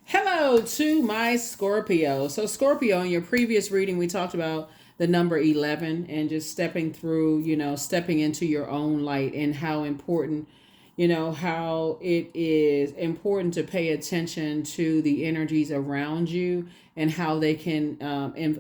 Hello to my Scorpio. So, Scorpio, in your previous reading, we talked about the number 11 and just stepping through, stepping into your own light and how important, how it is important to pay attention to the energies around you and how they can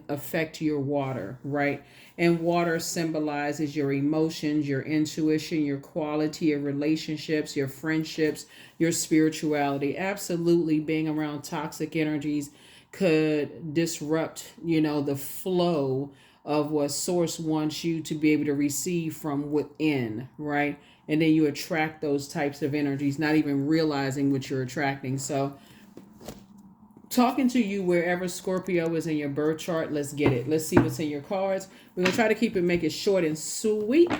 affect your water, right? And water symbolizes your emotions, your intuition, your quality of relationships, your friendships, your spirituality. Absolutely, being around toxic energies could disrupt, the flow of what source wants you to be able to receive from within, right? And then you attract those types of energies, not even realizing what you're attracting. So, talking to you wherever Scorpio is in your birth chart. Let's get it. Let's see what's in your cards. We're going to try to keep it, make it short and sweet.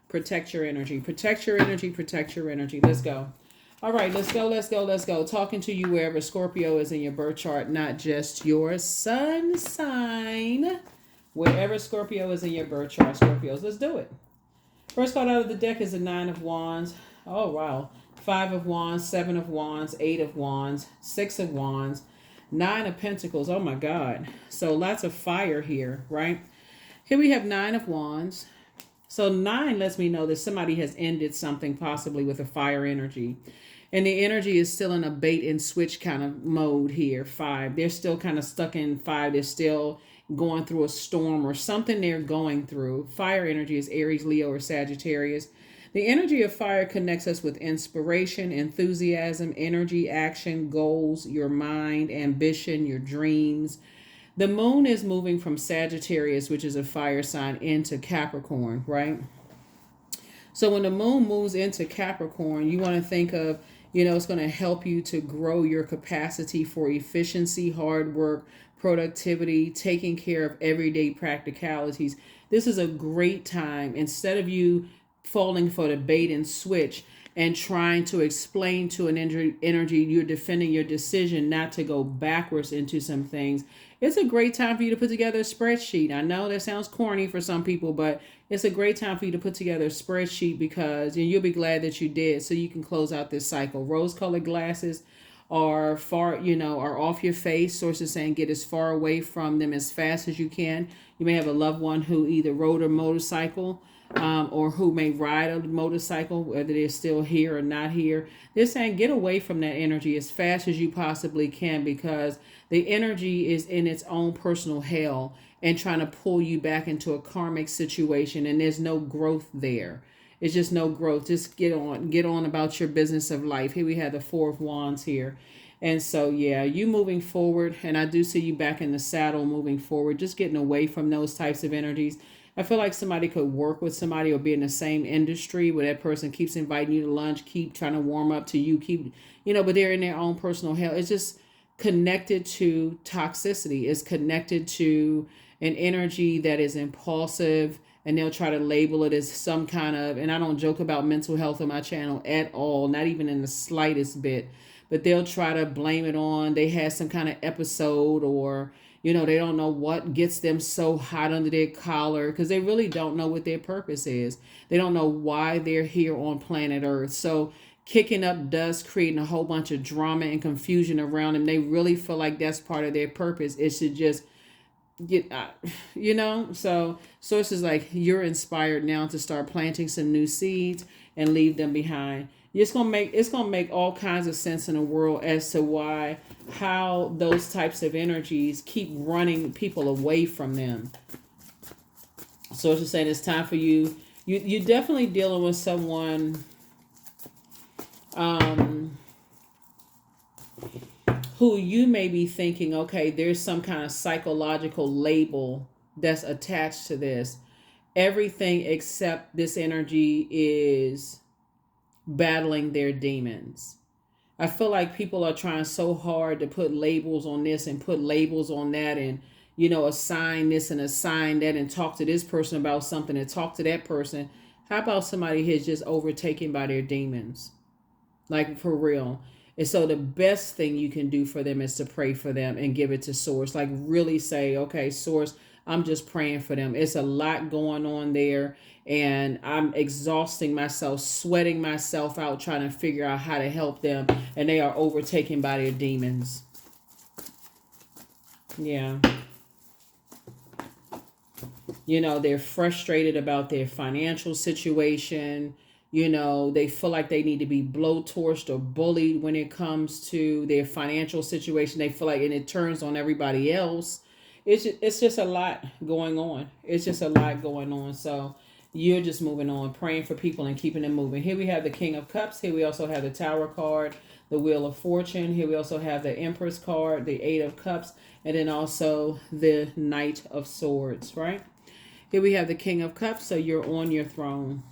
Protect your energy. Protect your energy. Protect your energy. Let's go. All right, let's go. Let's go. Let's go. Talking to you wherever Scorpio is in your birth chart, not just your sun sign. Wherever Scorpio is in your birth chart, Scorpios, let's do it. First card out of the deck is the Nine of Wands. Oh, wow. Five of Wands, Seven of Wands, Eight of Wands, Six of Wands, Nine of Pentacles. Oh, my God. So lots of fire here, right? Here we have Nine of Wands. So 9 lets me know that somebody has ended something possibly with a fire energy. And the energy is still in a bait and switch kind of mode here. 5. They're still kind of stuck in 5. They're still going through a storm or something they're going through. Fire energy is Aries, Leo, or Sagittarius. The energy of fire connects us with inspiration, enthusiasm, energy, action, goals, your mind, ambition, your dreams. The moon is moving from Sagittarius, which is a fire sign, into Capricorn, right? So when the moon moves into Capricorn, you want to think of, it's going to help you to grow your capacity for efficiency, hard work, productivity, taking care of everyday practicalities. This is a great time. Instead of you falling for the bait and switch and trying to explain to an energy you're defending your decision not to go backwards into some things, it's a great time for you to put together a spreadsheet. I know that sounds corny for some people, but it's a great time for you to put together a spreadsheet because you'll be glad that you did, so you can close out this cycle. Rose-colored glasses are are off your face. Sources saying get as far away from them as fast as you can. You may have a loved one who either rode a motorcycle or who may ride a motorcycle, whether they're still here or not here. They're saying get away from that energy as fast as you possibly can because the energy is in its own personal hell and trying to pull you back into a karmic situation, and there's no growth there. It's just no growth. Just get on about your business of life. Here we have the Four of Wands here. And so, yeah, you moving forward, and I do see you back in the saddle moving forward, just getting away from those types of energies. I feel like somebody could work with somebody or be in the same industry where that person keeps inviting you to lunch, keep trying to warm up to you, but they're in their own personal hell. It's just connected to toxicity. It's connected to an energy that is impulsive, and they'll try to label it as some kind of, and I don't joke about mental health on my channel at all, not even in the slightest bit, but they'll try to blame it on they had some kind of episode, or they don't know what gets them so hot under their collar because they really don't know what their purpose is. They don't know why they're here on planet Earth. So kicking up dust, creating a whole bunch of drama and confusion around them. They really feel like that's part of their purpose, is to just get so sources like you're inspired now to start planting some new seeds and leave them behind. It's gonna make all kinds of sense in the world as to how those types of energies keep running people away from them. Sources saying it's time for you're definitely dealing with someone who you may be thinking, okay, there's some kind of psychological label that's attached to this. Everything except this energy is battling their demons. I feel like people are trying so hard to put labels on this and put labels on that, and assign this and assign that, and talk to this person about something and talk to that person. How about somebody who's just overtaken by their demons? Like, for real. And so the best thing you can do for them is to pray for them and give it to Source. Like, really say, okay, Source, I'm just praying for them. It's a lot going on there, and I'm exhausting myself, sweating myself out, trying to figure out how to help them, and they are overtaken by their demons. Yeah. They're frustrated about their financial situation. They feel like they need to be blowtorched or bullied when it comes to their financial situation. They feel like, and it turns on everybody else. It's just a lot going on. It's just a lot going on. So you're just moving on, praying for people and keeping them moving. Here we have the King of Cups. Here we also have the Tower card, the Wheel of Fortune. Here we also have the Empress card, the Eight of Cups, and then also the Knight of Swords, right? Here we have the King of Cups, so you're on your throne.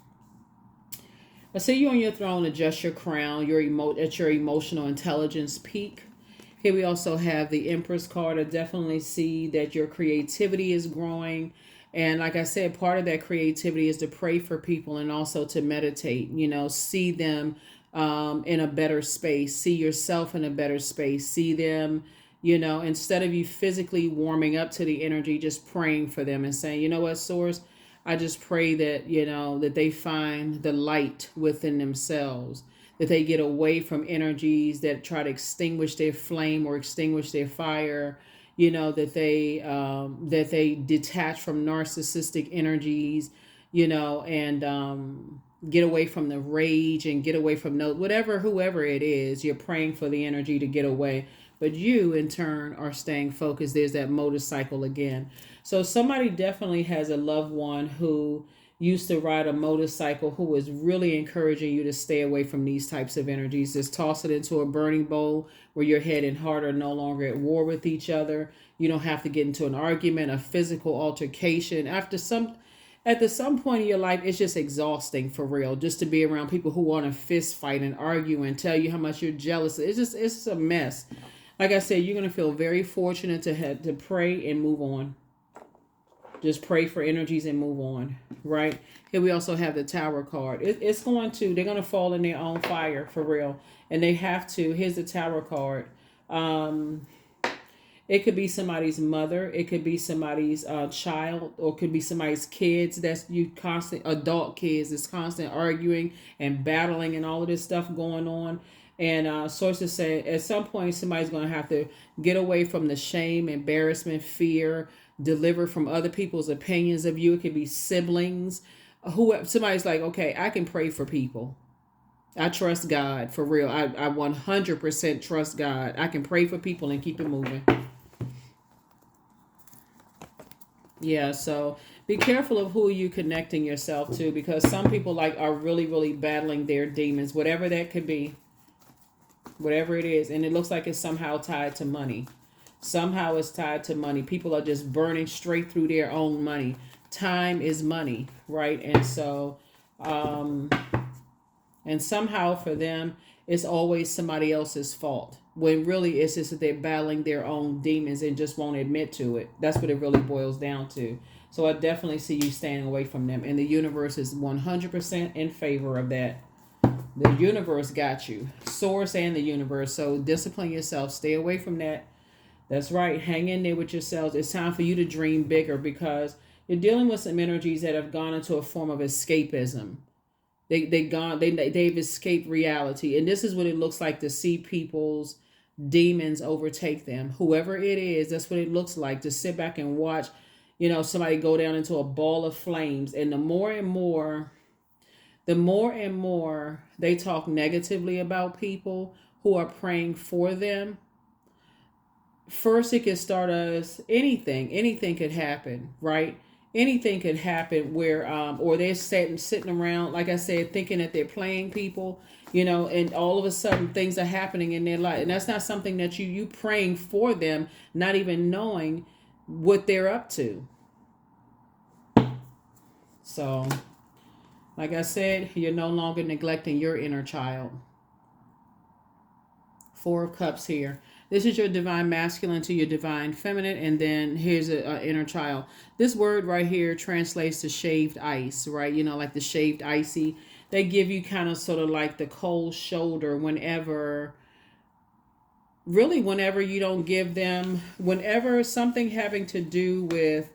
I see you on your throne, adjust your crown, at your emotional intelligence peak. Here we also have the Empress card. I definitely see that your creativity is growing. And like I said, part of that creativity is to pray for people and also to meditate, see them in a better space, see yourself in a better space, see them, instead of you physically warming up to the energy, just praying for them and saying, you know what, Source, I just pray that, that they find the light within themselves, that they get away from energies that try to extinguish their flame or extinguish their fire, that they detach from narcissistic energies, and get away from the rage and get away from whoever it is. You're praying for the energy to get away, but you in turn are staying focused. There's that motorcycle again. So somebody definitely has a loved one who used to ride a motorcycle, who is really encouraging you to stay away from these types of energies. Just toss it into a burning bowl where your head and heart are no longer at war with each other. You don't have to get into an argument, a physical altercation. At some point in your life, it's just exhausting, for real, just to be around people who want to fist fight and argue and tell you how much you're jealous. It's a mess. Like I said, you're going to feel very fortunate to have to pray and move on. Just pray for energies and move on, right? Here we also have the Tower card. They're going to fall in their own fire, for real. And they have to. Here's the Tower card. It could be somebody's mother. It could be somebody's child, or it could be somebody's kids. That's adult kids that's constant arguing and battling and all of this stuff going on. And sources say at some point somebody's going to have to get away from the shame, embarrassment, fear, deliver from other people's opinions of you. It could be siblings. Somebody's like, okay, I can pray for people. I trust God, for real. I 100% trust God. I can pray for people and keep it moving. Yeah, so be careful of who you connecting yourself to, because some people are really, really battling their demons, whatever that could be, whatever it is. And it looks like it's somehow tied to money. Somehow it's tied to money. People are just burning straight through their own money. Time is money, right? And so, and somehow for them, it's always somebody else's fault, when really it's just that they're battling their own demons and just won't admit to it. That's what it really boils down to. So I definitely see you staying away from them. And the universe is 100% in favor of that. The universe got you. Source and the universe. So discipline yourself. Stay away from that. That's right. Hang in there with yourselves. It's time for you to dream bigger, because you're dealing with some energies that have gone into a form of escapism. They've escaped reality. And this is what it looks like to see people's demons overtake them. Whoever it is, that's what it looks like to sit back and watch, somebody go down into a ball of flames. And the more and more they talk negatively about people who are praying for them, first it could start as anything could happen, right? Anything could happen where or they're sitting around, like I said, thinking that they're playing people, and all of a sudden things are happening in their life. And that's not something that you praying for them, not even knowing what they're up to. So like I said, you're no longer neglecting your inner child. Four of Cups here. This is your divine masculine to your divine feminine. And then here's an inner child. This word right here translates to shaved ice, right? Like the shaved icy. They give you kind of sort of like the cold shoulder whenever you don't give them, whenever something having to do with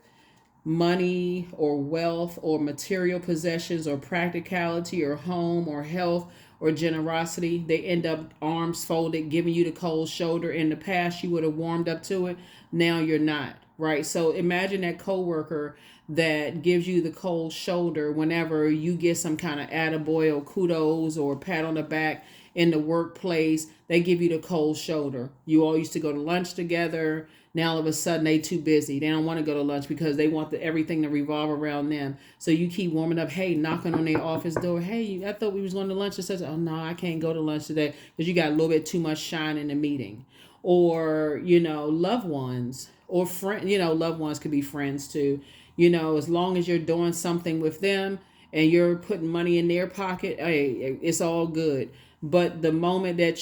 money or wealth or material possessions or practicality or home or health or generosity, they end up arms folded, giving you the cold shoulder. In the past, you would have warmed up to it. Now you're not, right? So imagine that coworker that gives you the cold shoulder whenever you get some kind of attaboy or kudos or pat on the back in the workplace. They give you the cold shoulder. You all used to go to lunch together. Now all of a sudden they too busy. They don't want to go to lunch because they want everything to revolve around them. So you keep warming up. Hey, knocking on their office door. Hey, I thought we was going to lunch. It says, oh no, I can't go to lunch today because you got a little bit too much shine in the meeting. Or loved ones or friend. Loved ones could be friends too. As long as you're doing something with them and you're putting money in their pocket, hey, it's all good. But the moment that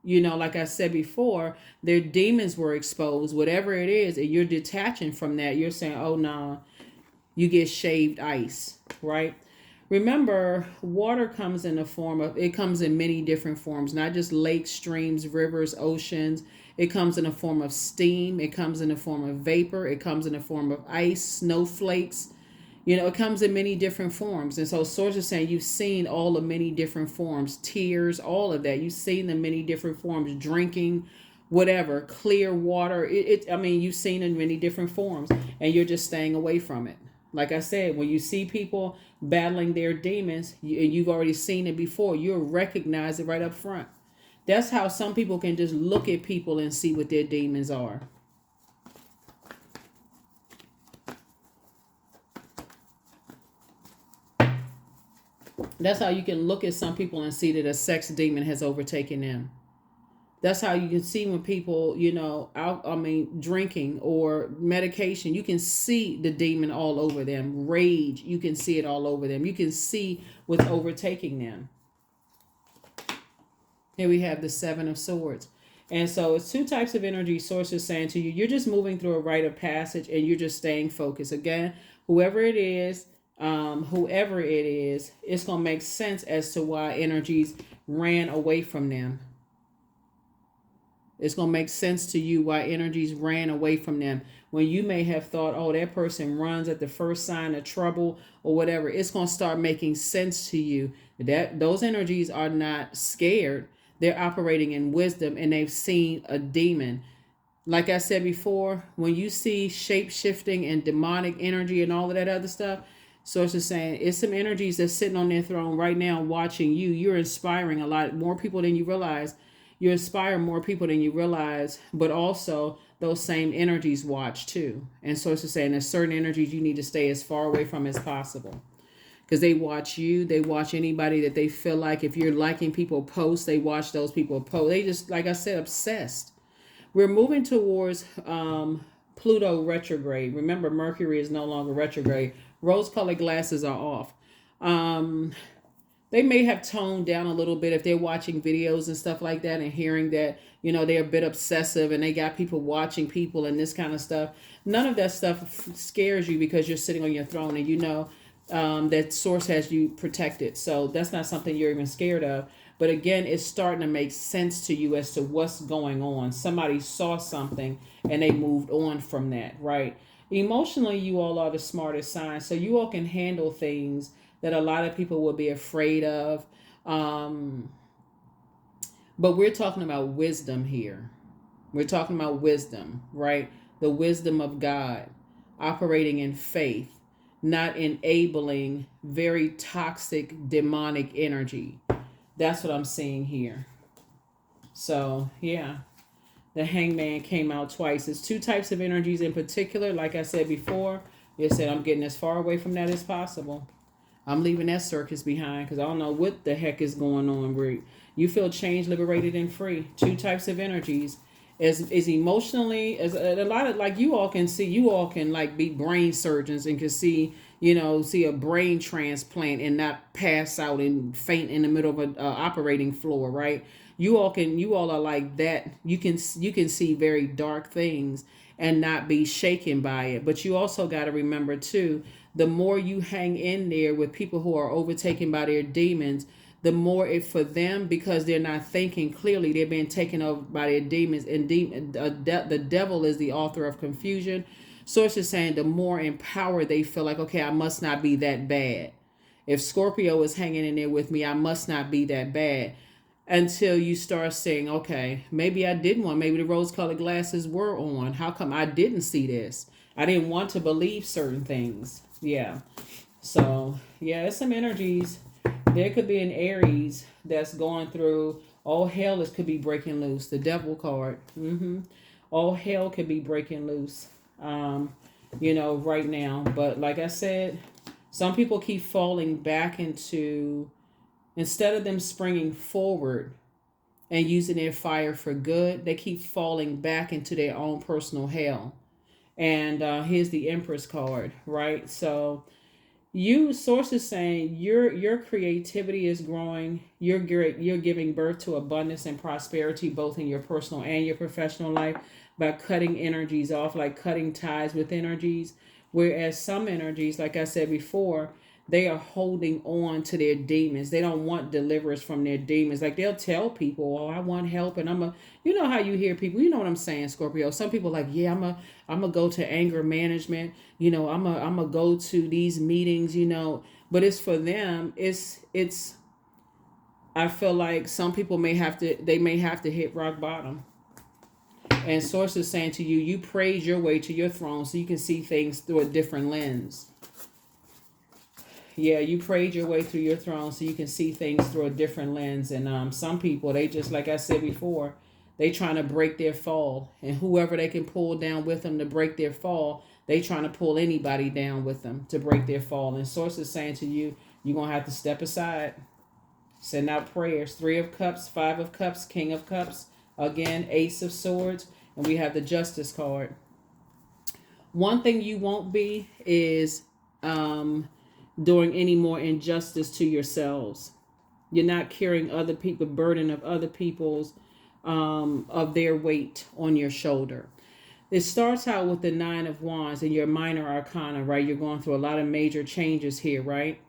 like I said before, their demons were exposed, whatever it is, and you're detaching from that, you're saying, oh no, you get shaved ice, right? Remember, water comes in it comes in many different forms, not just lakes, streams, rivers, oceans. It comes in the form of steam. It comes in the form of vapor. It comes in the form of ice, snowflakes. It comes in many different forms. And so Source is saying you've seen all the many different forms, tears, all of that. You've seen the many different forms, drinking, whatever, clear water. You've seen in many different forms and you're just staying away from it. Like I said, when you see people battling their demons and you've already seen it before, you'll recognize it right up front. That's how some people can just look at people and see what their demons are. That's how you can look at some people and see that a sex demon has overtaken them. That's how you can see when people, drinking or medication, you can see the demon all over them. Rage, you can see it all over them. You can see what's overtaking them. Here we have the Seven of Swords. And so it's two types of energy. Source is saying to you, you're just moving through a rite of passage and you're just staying focused. Again, whoever it is, it's going to make sense as to why energies ran away from them. It's going to make sense to you why energies ran away from them. When you may have thought, oh, that person runs at the first sign of trouble or whatever, it's going to start making sense to you that those energies are not scared. They're operating in wisdom and they've seen a demon. Like I said before, when you see shape-shifting and demonic energy and all of that other stuff, Source is saying it's some energies that's sitting on their throne right now watching you. You're inspiring a lot more people than you realize. You inspire more people than you realize, but also those same energies watch too. And Source is saying there's certain energies you need to stay as far away from as possible. Because they watch you, they watch anybody that they feel like, if you're liking people posts, they watch those people post. They just, like I said, obsessed. We're moving towards Pluto retrograde. Remember, Mercury is no longer retrograde. Rose-colored glasses are off. They may have toned down a little bit if they're watching videos and stuff like that and hearing that, they're a bit obsessive and they got people watching people and this kind of stuff. None of that stuff scares you because you're sitting on your throne and that Source has you protected. So that's not something you're even scared of. But again, it's starting to make sense to you as to what's going on. Somebody saw something and they moved on from that, right? Emotionally, you all are the smartest sign. So you all can handle things that a lot of people will be afraid of. But we're talking about wisdom here. We're talking about wisdom, right? The wisdom of God, operating in faith, not enabling very toxic demonic energy. That's what I'm seeing here. So, yeah. The Hangman came out twice. It's two types of energies in particular. Like I said before, it said I'm getting as far away from that as possible. I'm leaving that circus behind because I don't know what the heck is going on where you feel changed, liberated, and free. Two types of energies. As emotionally, as a lot of, like, you all can like be brain surgeons and can see a brain transplant and not pass out and faint in the middle of an operating floor, right? You all are like that. You can see very dark things and not be shaken by it. But you also got to remember too, the more you hang in there with people who are overtaken by their demons, the more it for them, because they're not thinking clearly, they're being taken over by their demons. And the devil is the author of confusion. Source is saying the more empowered they feel, like, okay, I must not be that bad. If Scorpio is hanging in there with me, I must not be that bad. Until you start saying, okay, maybe I didn't want, maybe the rose colored glasses were on. How come I didn't see this? I didn't want to believe certain things. Yeah. So, yeah, it's some energies. There could be an Aries that's going through, all hell is could be breaking loose. The devil card. All hell could be breaking loose. Right now. But like I said, some people keep falling back into, instead of them springing forward and using their fire for good, they keep falling back into their own personal hell. And here's the Empress card, right? So you, sources saying your creativity is growing. You're giving birth to abundance and prosperity, both in your personal and your professional life, by cutting energies off, like cutting ties with energies. Whereas some energies, like I said before, they are holding on to their demons. They don't want deliverance from their demons. Like, they'll tell people, "Oh, I want help," and you know how you hear people. You know what I'm saying, Scorpio. Some people like, "Yeah, I'm a go to anger management. I'm a go to these meetings. But it's for them. It's. I feel like some people may have to. They may have to hit rock bottom. And source is saying to you, you praise your way to your throne so you can see things through a different lens. Yeah, you prayed your way through your throne so you can see things through a different lens. And some people, they just, like I said before, they trying to break their fall. And whoever they can pull down with them to break their fall, they trying to pull anybody down with them to break their fall. And source is saying to you, you're going to have to step aside. Send out prayers. 3 of Cups, 5 of Cups, King of Cups. Again, Ace of Swords. And we have the Justice card. One thing you won't be is doing any more injustice to yourselves. You're not carrying other people, burden of other people's, of their weight on your shoulder. It starts out with the 9 of Wands in your minor arcana, right? You're going through a lot of major changes here, right?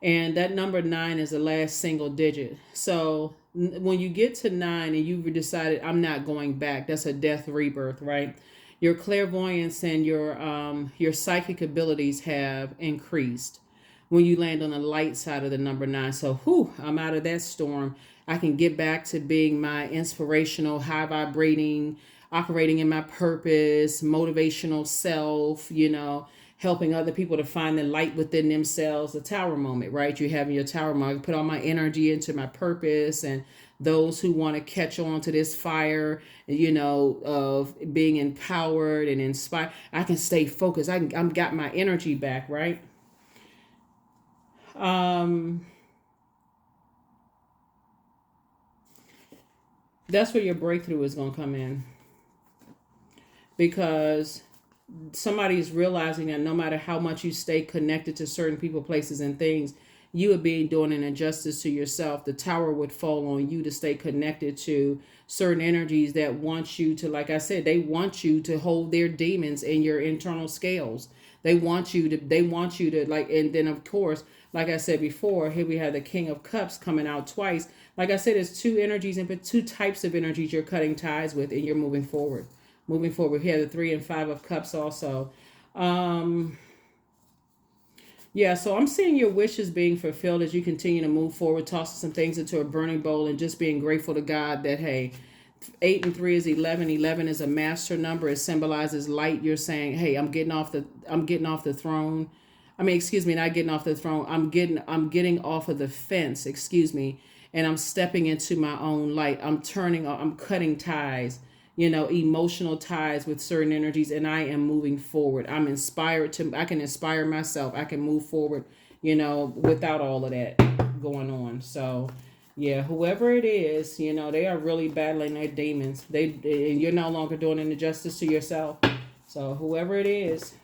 And that number 9 is the last single digit. So when you get to 9 and you've decided, I'm not going back, that's a death rebirth, right? Your clairvoyance and your psychic abilities have increased when you land on the light side of the number 9. So, I'm out of that storm. I can get back to being my inspirational, high vibrating, operating in my purpose, motivational self, helping other people to find the light within themselves. The tower moment, right? You having your tower moment. I put all my energy into my purpose, and those who want to catch on to this fire, of being empowered and inspired, I can stay focused. I'm got my energy back, right? That's where your breakthrough is going to come in, because somebody is realizing that no matter how much you stay connected to certain people, places, and things, you would be doing an injustice to yourself. The tower would fall on you to stay connected to certain energies that want you to, like I said, they want you to hold their demons in your internal scales. They want you to like, and then of course, like I said before, here we have the King of Cups coming out twice. Like I said, there's 2 energies, and 2 types of energies you're cutting ties with, and you're moving forward. Here, the 3 and 5 of Cups also. Yeah, so I'm seeing your wishes being fulfilled as you continue to move forward, tossing some things into a burning bowl, and just being grateful to God that, hey, 8 and 3 is 11. 11 is a master number. It symbolizes light. You're saying, hey, I'm getting off the throne. I mean, excuse me, not getting off the throne. I'm getting off of the fence, excuse me, and I'm stepping into my own light. I'm cutting ties, emotional ties with certain energies, and I am moving forward. I can inspire myself. I can move forward, without all of that going on. So, yeah, whoever it is, they are really battling their demons. And you're no longer doing an injustice to yourself. So, whoever it is,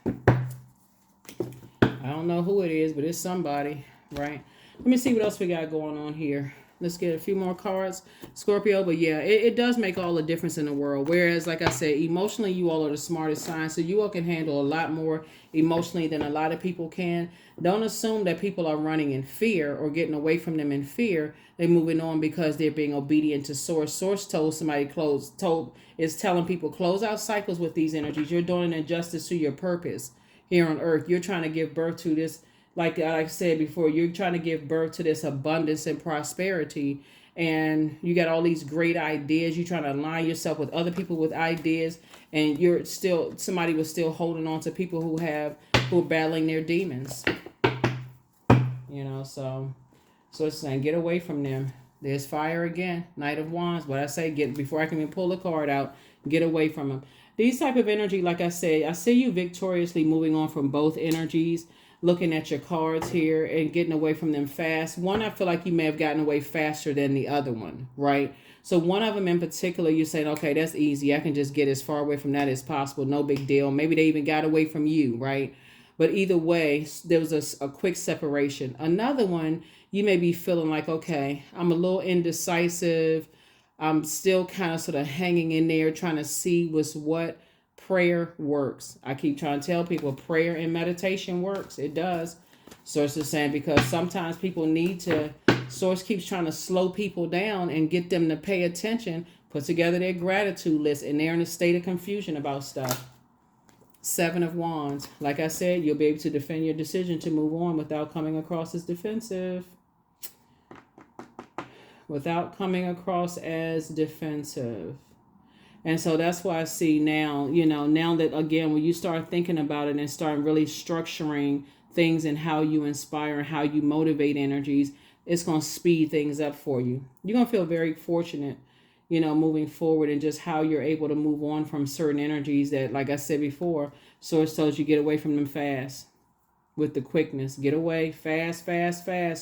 I don't know who it is, but it's somebody, right? Let me see what else we got going on here. Let's get a few more cards, Scorpio. But yeah, it does make all the difference in the world. Whereas, like I said, emotionally, you all are the smartest sign. So you all can handle a lot more emotionally than a lot of people can. Don't assume that people are running in fear or getting away from them in fear. They're moving on because they're being obedient to Source. Source told somebody is telling people close out cycles with these energies. You're doing an injustice to your purpose here on earth. You're trying to give birth to this, like I said before, you're trying to give birth to this abundance and prosperity. And you got all these great ideas. You're trying to align yourself with other people with ideas. And somebody was still holding on to people who are battling their demons. So it's saying get away from them. There's fire again. Knight of Wands. What I say, before I can even pull the card out, get away from them. These type of energy, like I say, I see you victoriously moving on from both energies, looking at your cards here and getting away from them fast. One, I feel like you may have gotten away faster than the other one, right? So one of them in particular, you're saying, okay, that's easy. I can just get as far away from that as possible. No big deal. Maybe they even got away from you, right? But either way, there was a quick separation. Another one, you may be feeling like, okay, I'm a little indecisive. I'm still kind of sort of hanging in there trying to see what. Prayer works. I keep trying to tell people prayer and meditation works. It does. Source is saying because sometimes people need to, Source keeps trying to slow people down and get them to pay attention, put together their gratitude list, and they're in a state of confusion about stuff. Seven of Wands. Like I said, you'll be able to defend your decision to move on without coming across as defensive. And so that's why I see now, now that, again, when you start thinking about it and start really structuring things and how you inspire and how you motivate energies, it's going to speed things up for you. You're going to feel very fortunate, moving forward and just how you're able to move on from certain energies that, like I said before, Source tells you get away from them fast with the quickness. Get away fast,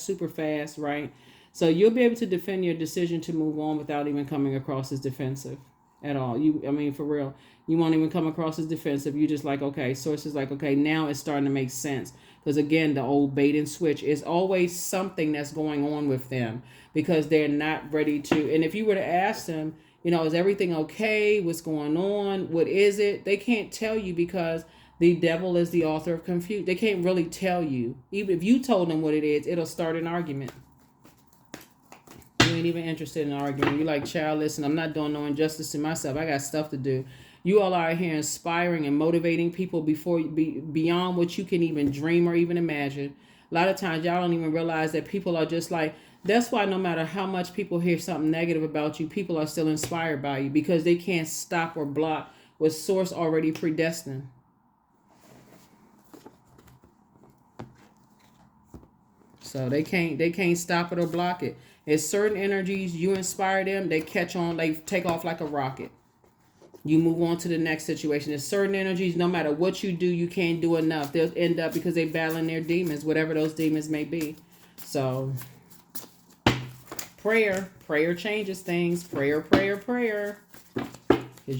super fast, right? So you'll be able to defend your decision to move on without even coming across as defensive. At all. For real, you won't even come across as defensive. You just like, okay, Source is like, okay, now it's starting to make sense. Because again, the old bait and switch is always something that's going on with them because they're not ready to. And if you were to ask them, is everything okay? What's going on? What is it? They can't tell you because the devil is the author of confusion. They can't really tell you. Even if you told them what it is, it'll start an argument. You ain't even interested in arguing. You're like, child, listen, I'm not doing no injustice to myself. I got stuff to do. You all are out here inspiring and motivating people beyond what you can even dream or even imagine. A lot of times y'all don't even realize that people are just like, that's why no matter how much people hear something negative about you, people are still inspired by you because they can't stop or block what Source already predestined. So they can't stop it or block it. It's certain energies, you inspire them, they catch on, they take off like a rocket. You move on to the next situation. There's certain energies, no matter what you do, you can't do enough. They'll end up because they're battling their demons, whatever those demons may be. So, prayer changes things. Prayer. Because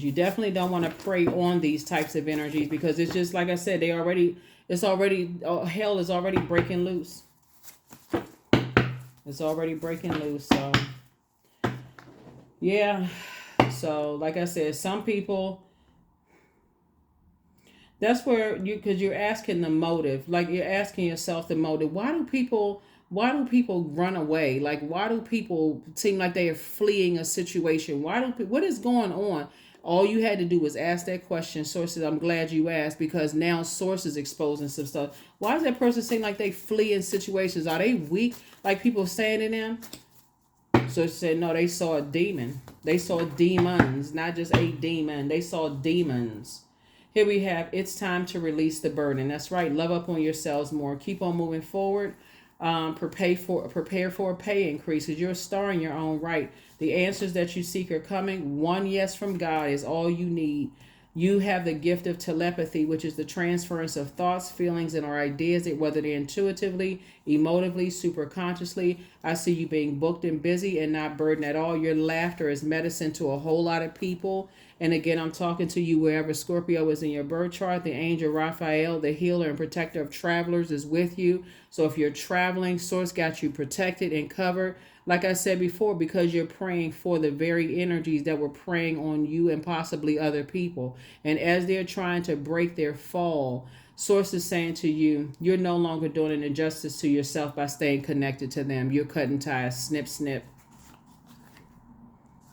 you definitely don't want to pray on these types of energies because it's just, like I said, hell is already breaking loose. It's already breaking loose. So, yeah. So, like I said, some people, that's where because you're asking the motive. Like you're asking yourself the motive. Why do people run away? Like, why do people seem like they are fleeing a situation? What is going on? All you had to do was ask that question. Sources, I'm glad you asked because now Source is exposing some stuff. Why does that person seem like they flee in situations? Are they weak? Like people saying to them? So she said, no, they saw a demon. They saw demons, not just a demon. They saw demons. Here we have, it's time to release the burden. That's right. Love up on yourselves more. Keep on moving forward. Prepare for a pay increase because you're a star in your own right. The answers that you seek are coming. One yes from God is all you need. You have the gift of telepathy, which is the transference of thoughts, feelings, and or ideas, whether they're intuitively, emotively, superconsciously. I see you being booked and busy and not burdened at all. Your laughter is medicine to a whole lot of people. And again, I'm talking to you wherever Scorpio is in your birth chart. The angel Raphael, the healer and protector of travelers, is with you. So if you're traveling, Source got you protected and covered. Like I said before, because you're praying for the very energies that were preying on you and possibly other people. And as they're trying to break their fall, Source is saying to you, you're no longer doing an injustice to yourself by staying connected to them. You're cutting ties, snip, snip.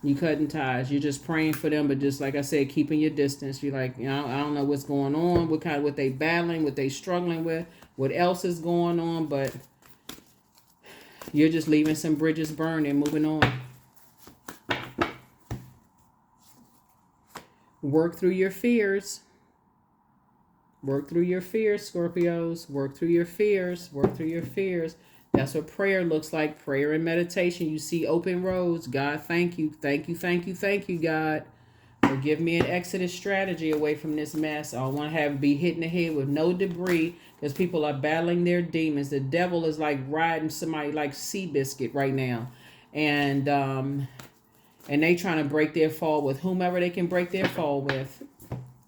You cutting ties. You're just praying for them, but just like I said, keeping your distance. You're like, I don't know what's going on, what they battling, what they struggling with, what else is going on, but you're just leaving some bridges burned and moving on. Work through your fears. Work through your fears, Scorpios. Work through your fears. Work through your fears. That's what prayer looks like. Prayer and meditation. You see open roads. God, thank you. Thank you, thank you, thank you, God. For give me an exodus strategy away from this mess. I want to be hit in the head with no debris because people are battling their demons. The devil is like riding somebody like Seabiscuit right now. And they trying to break their fall with whomever they can break their fall with.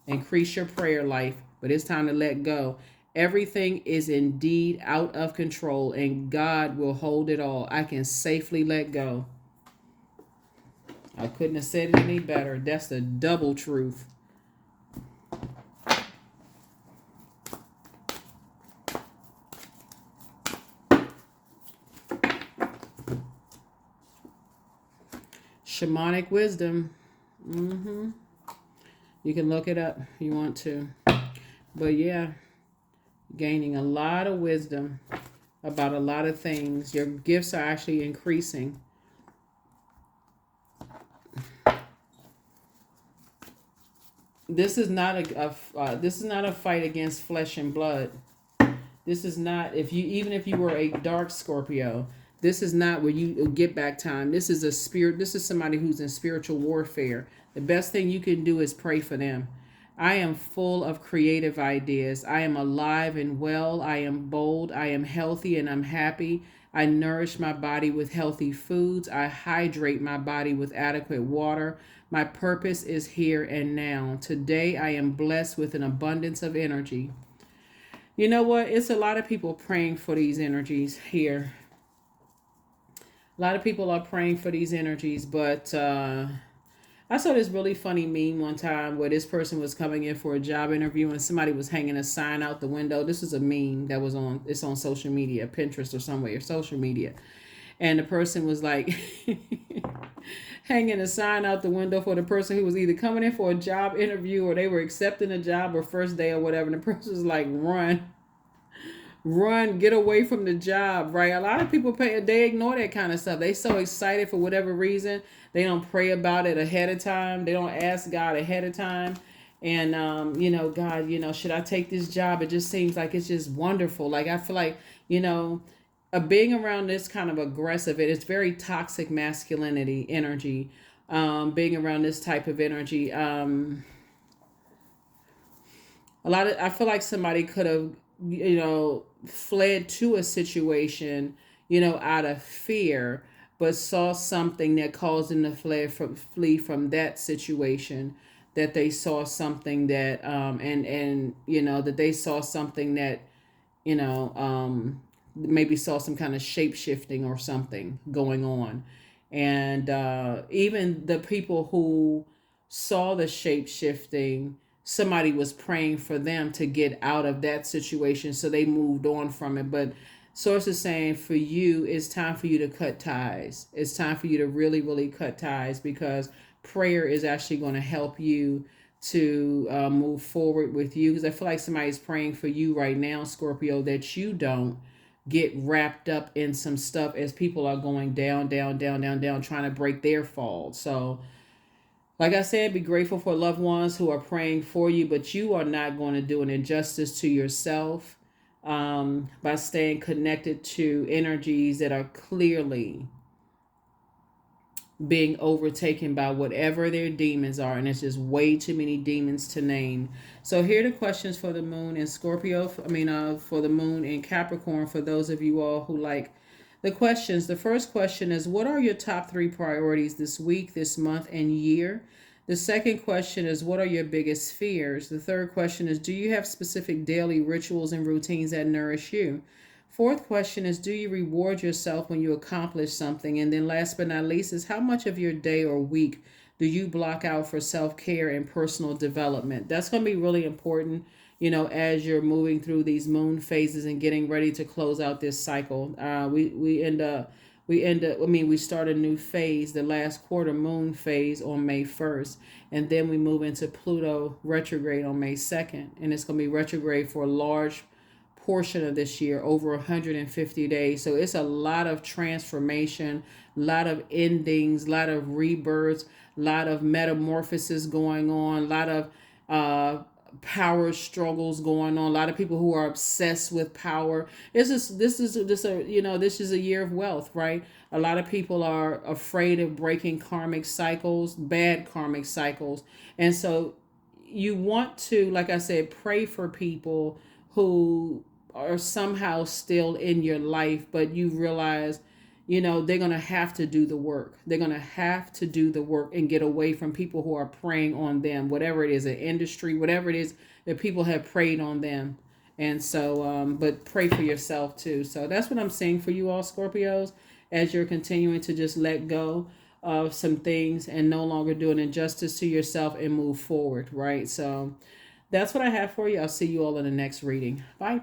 Increase your prayer life. But it's time to let go. Everything is indeed out of control and God will hold it all. I can safely let go. I couldn't have said it any better. That's the double truth. Shamanic wisdom. You can look it up if you want to. But yeah, gaining a lot of wisdom about a lot of things. Your gifts are actually increasing. This is not a fight against flesh and blood. This is not even if you were a dark Scorpio. This is not where you get back time. This is a spirit. This is somebody who's in spiritual warfare. The best thing you can do is pray for them. I am full of creative ideas. I am alive and well. I am bold. I am healthy and I'm happy. I nourish my body with healthy foods. I hydrate my body with adequate water. My purpose is here and now. Today I am blessed with an abundance of energy. You know what? It's a lot of people praying for these energies here. A lot of people are praying for these energies, but I saw this really funny meme one time where this person was coming in for a job interview and somebody was hanging a sign out the window. This is a meme that was it's on social media, Pinterest or somewhere, social media. And the person was like hanging a sign out the window for the person who was either coming in for a job interview or they were accepting a job or first day or whatever. And the person was like, run, get away from the job, right? A lot of people they ignore that kind of stuff. They so excited for whatever reason. They don't pray about it ahead of time. They don't ask God ahead of time. And, God, should I take this job? It just seems like it's just wonderful. Like, I feel like, being around this kind of aggressive, it's very toxic masculinity energy. Being around this type of energy. I feel like somebody could have, fled to a situation, out of fear, but saw something that caused them to flee from that situation. That they saw something that, that they saw something that, maybe saw some kind of shape shifting or something going on. And even the people who saw the shape shifting, somebody was praying for them to get out of that situation. So they moved on from it. But Source is saying for you, it's time for you to cut ties. It's time for you to really, really cut ties because prayer is actually going to help you to move forward with you. Because I feel like somebody's praying for you right now, Scorpio, that you don't get wrapped up in some stuff as people are going down, trying to break their fall. So, like I said, be grateful for loved ones who are praying for you, but you are not going to do an injustice to yourself by staying connected to energies that are clearly being overtaken by whatever their demons are. And it's just way too many demons to name. So here are the questions for the moon in Scorpio. For the moon in Capricorn, for those of you all who like the questions. The first question is, what are your top 3 priorities this week, this month, and year? The second question is, what are your biggest fears? The third question is, do you have specific daily rituals and routines that nourish you? Fourth question is, do you reward yourself when you accomplish something? And then last but not least is, how much of your day or week do you block out for self-care and personal development? That's going to be really important, as you're moving through these moon phases and getting ready to close out this cycle. We start a new phase, the last quarter moon phase on May 1st, and then we move into Pluto retrograde on May 2nd, and it's going to be retrograde for a large portion of this year, over 150 days. So it's a lot of transformation, a lot of endings, a lot of rebirths, a lot of metamorphosis going on, a lot of power struggles going on, a lot of people who are obsessed with power. This is a year of wealth, right? A lot of people are afraid of breaking karmic cycles, bad karmic cycles. And so you want to, like I said, pray for people who are somehow still in your life, but you realize, they're going to have to do the work. They're going to have to do the work and get away from people who are preying on them, whatever it is, an industry, whatever it is that people have preyed on them. And so, but pray for yourself too. So that's what I'm saying for you all, Scorpios, as you're continuing to just let go of some things and no longer do an injustice to yourself and move forward, right? So that's what I have for you. I'll see you all in the next reading. Bye.